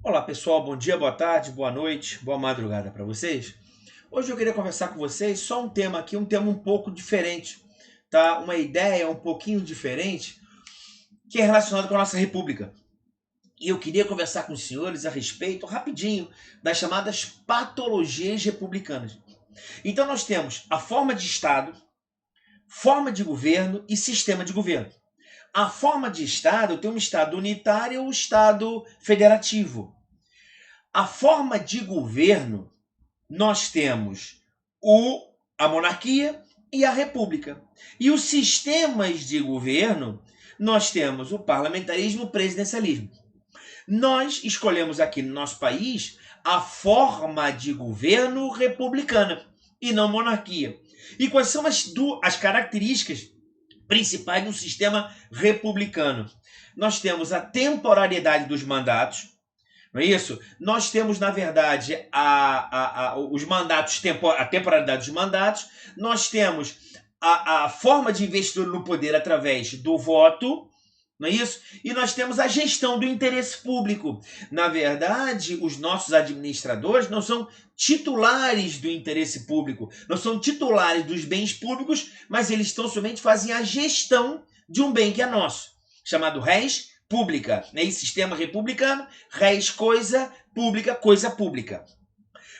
Olá pessoal, bom dia, boa tarde, boa noite, boa madrugada para vocês. Hoje eu queria conversar com vocês só um tema aqui, um tema um pouco diferente, tá? Uma ideia um pouquinho diferente que é relacionado com a nossa república. E eu queria conversar com os senhores a respeito, rapidinho, das chamadas patologias republicanas. Então nós temos a forma de Estado, forma de governo e sistema de governo. A forma de Estado tem um Estado unitário e um Estado federativo. A forma de governo, nós temos a monarquia e a república. E os sistemas de governo, nós temos o parlamentarismo e o presidencialismo. Nós escolhemos aqui no nosso país a forma de governo republicana e não monarquia. E quais são as características principais do sistema republicano? Nós temos a temporariedade dos mandatos, não é isso? Nós temos, na verdade, os mandatos, a temporalidade dos mandatos, nós temos a forma de investidura no poder através do voto, não é isso? E nós temos a gestão do interesse público. Na verdade, os nossos administradores não são titulares do interesse público, não são titulares dos bens públicos, mas eles tão somente fazem a gestão de um bem que é nosso, chamado res pública, né? E sistema republicano, res coisa pública.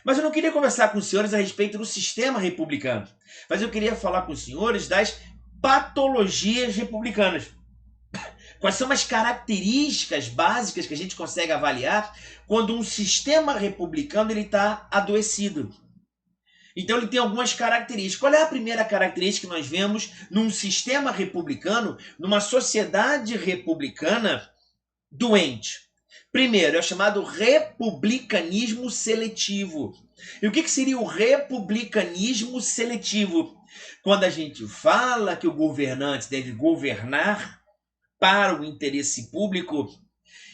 Mas eu não queria conversar com os senhores a respeito do sistema republicano, mas eu queria falar com os senhores das patologias republicanas. Quais são as características básicas que a gente consegue avaliar quando um sistema republicano está adoecido? Então ele tem algumas características. Qual é a primeira característica que nós vemos num sistema republicano, numa sociedade republicana doente? Primeiro, é o chamado republicanismo seletivo. E o que seria o republicanismo seletivo? Quando a gente fala que o governante deve governar para o interesse público,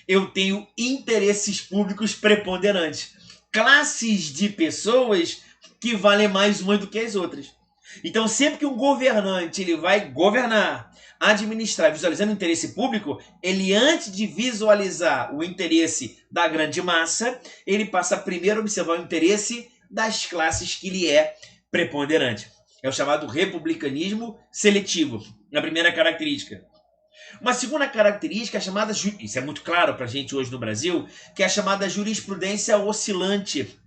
eu tenho interesses públicos preponderantes. Classes de pessoas que valem mais umas do que as outras. Então, sempre que um governante ele vai governar, administrar, visualizando o interesse público, ele, antes de visualizar o interesse da grande massa, ele passa primeiro a observar o interesse das classes que lhe é preponderante. É o chamado republicanismo seletivo, na primeira característica. Uma segunda característica é chamada, isso é muito claro para a gente hoje no Brasil, que é a chamada jurisprudência oscilante.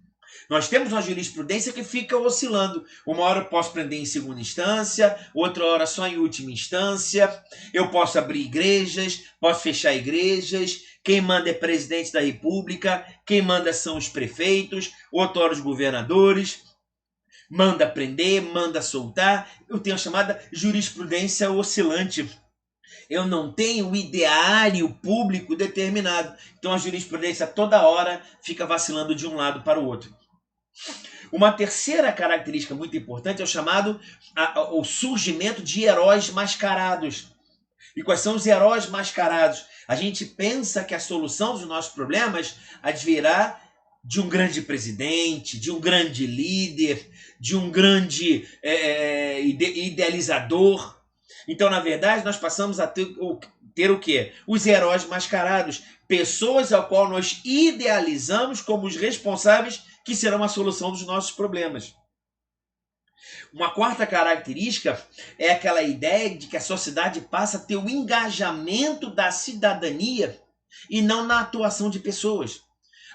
Nós temos uma jurisprudência que fica oscilando. Uma hora eu posso prender em segunda instância, outra hora só em última instância. Eu posso abrir igrejas, posso fechar igrejas. Quem manda é presidente da república, quem manda são os prefeitos, outra hora os governadores. Manda prender, manda soltar. Eu tenho a chamada jurisprudência oscilante. Eu não tenho o ideário público determinado. Então a jurisprudência toda hora fica vacilando de um lado para o outro. Uma terceira característica muito importante é o chamado o surgimento de heróis mascarados. E quais são os heróis mascarados? A gente pensa que a solução dos nossos problemas advirá de um grande presidente, de um grande líder, de um grande idealizador. Então, na verdade, nós passamos a ter o quê? Os heróis mascarados. Pessoas ao qual nós idealizamos como os responsáveis que serão a solução dos nossos problemas. Uma quarta característica é aquela ideia de que a sociedade passa a ter o engajamento da cidadania e não na atuação de pessoas.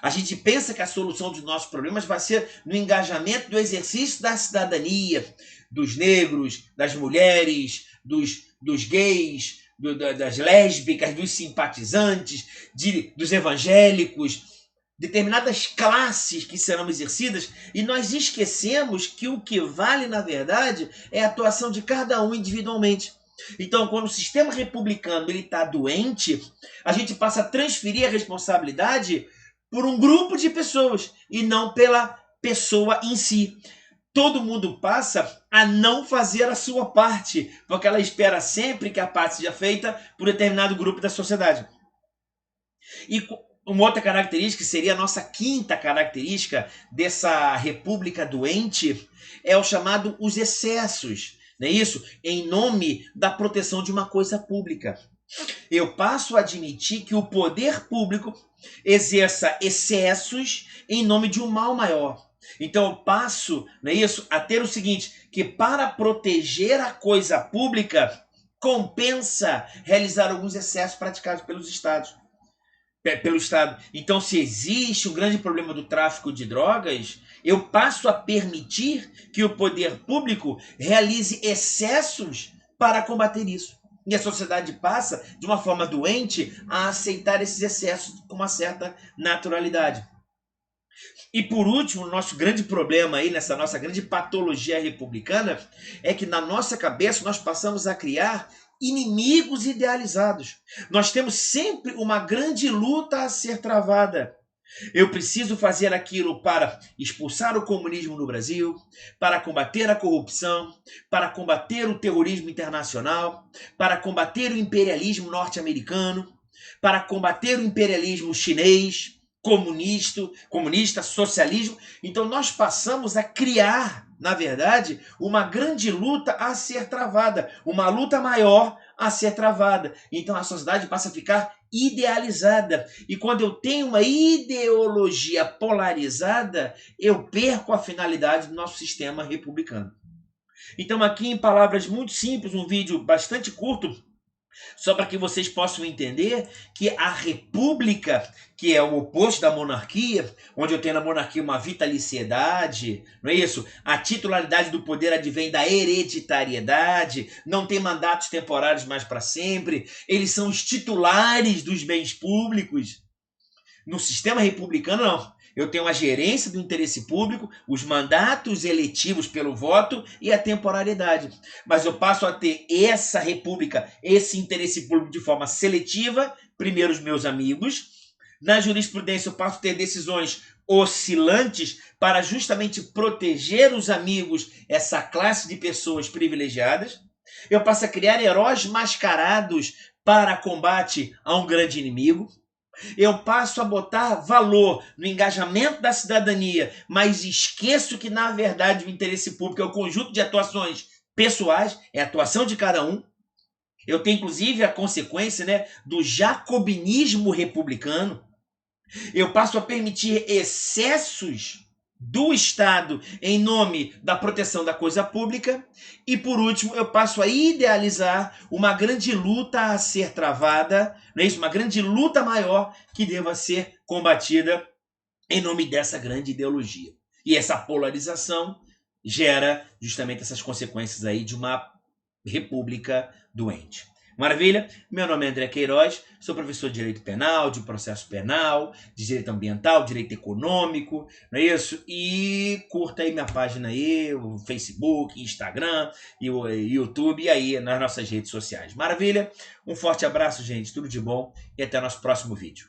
A gente pensa que a solução dos nossos problemas vai ser no engajamento do exercício da cidadania, dos negros, das mulheres, dos gays, das lésbicas, dos simpatizantes, dos evangélicos, determinadas classes que serão exercidas, e nós esquecemos que o que vale, na verdade, é a atuação de cada um individualmente. Então, quando o sistema republicano está doente, a gente passa a transferir a responsabilidade por um grupo de pessoas e não pela pessoa em si. Todo mundo passa a não fazer a sua parte, porque ela espera sempre que a parte seja feita por determinado grupo da sociedade. E uma outra característica, que seria a nossa quinta característica dessa república doente, é o chamado os excessos, não é isso? Em nome da proteção de uma coisa pública. Eu passo a admitir que o poder público exerça excessos em nome de um mal maior. Então eu passo, não é isso, a ter o seguinte, que para proteger a coisa pública, compensa realizar alguns excessos praticados pelos estados. Pelo Estado. Então, se existe um grande problema do tráfico de drogas, eu passo a permitir que o poder público realize excessos para combater isso. E a sociedade passa, de uma forma doente, a aceitar esses excessos com uma certa naturalidade. E por último, o nosso grande problema aí, nessa nossa grande patologia republicana, é que na nossa cabeça nós passamos a criar inimigos idealizados. Nós temos sempre uma grande luta a ser travada. Eu preciso fazer aquilo para expulsar o comunismo no Brasil, para combater a corrupção, para combater o terrorismo internacional, para combater o imperialismo norte-americano, para combater o imperialismo chinês, comunista, socialismo. Então nós passamos a criar, na verdade, uma grande luta a ser travada, uma luta maior a ser travada. Então a sociedade passa a ficar idealizada. E quando eu tenho uma ideologia polarizada, eu perco a finalidade do nosso sistema republicano. Então aqui, em palavras muito simples, um vídeo bastante curto, só para que vocês possam entender que a república, que é o oposto da monarquia, onde eu tenho na monarquia uma vitaliciedade, não é isso? A titularidade do poder advém da hereditariedade, não tem mandatos temporários mais para sempre, eles são os titulares dos bens públicos. No sistema republicano, não. Eu tenho a gerência do interesse público, os mandatos eletivos pelo voto e a temporalidade. Mas eu passo a ter essa república, esse interesse público de forma seletiva, primeiro os meus amigos. Na jurisprudência eu passo a ter decisões oscilantes para justamente proteger os amigos, essa classe de pessoas privilegiadas. Eu passo a criar heróis mascarados para combate a um grande inimigo. Eu passo a botar valor no engajamento da cidadania, mas esqueço que, na verdade, o interesse público é o conjunto de atuações pessoais, é a atuação de cada um. Eu tenho, inclusive, a consequência, do jacobinismo republicano. Eu passo a permitir excessos do Estado em nome da proteção da coisa pública. E, por último, eu passo a idealizar uma grande luta a ser travada, não é isso? Uma grande luta maior que deva ser combatida em nome dessa grande ideologia. E essa polarização gera justamente essas consequências aí de uma república doente. Maravilha? Meu nome é André Queiroz, sou professor de Direito Penal, de Processo Penal, de Direito Ambiental, Direito Econômico, não é isso? E curta aí minha página aí, o Facebook, Instagram, e o YouTube, e aí nas nossas redes sociais. Maravilha? Um forte abraço, gente, tudo de bom, e até o nosso próximo vídeo.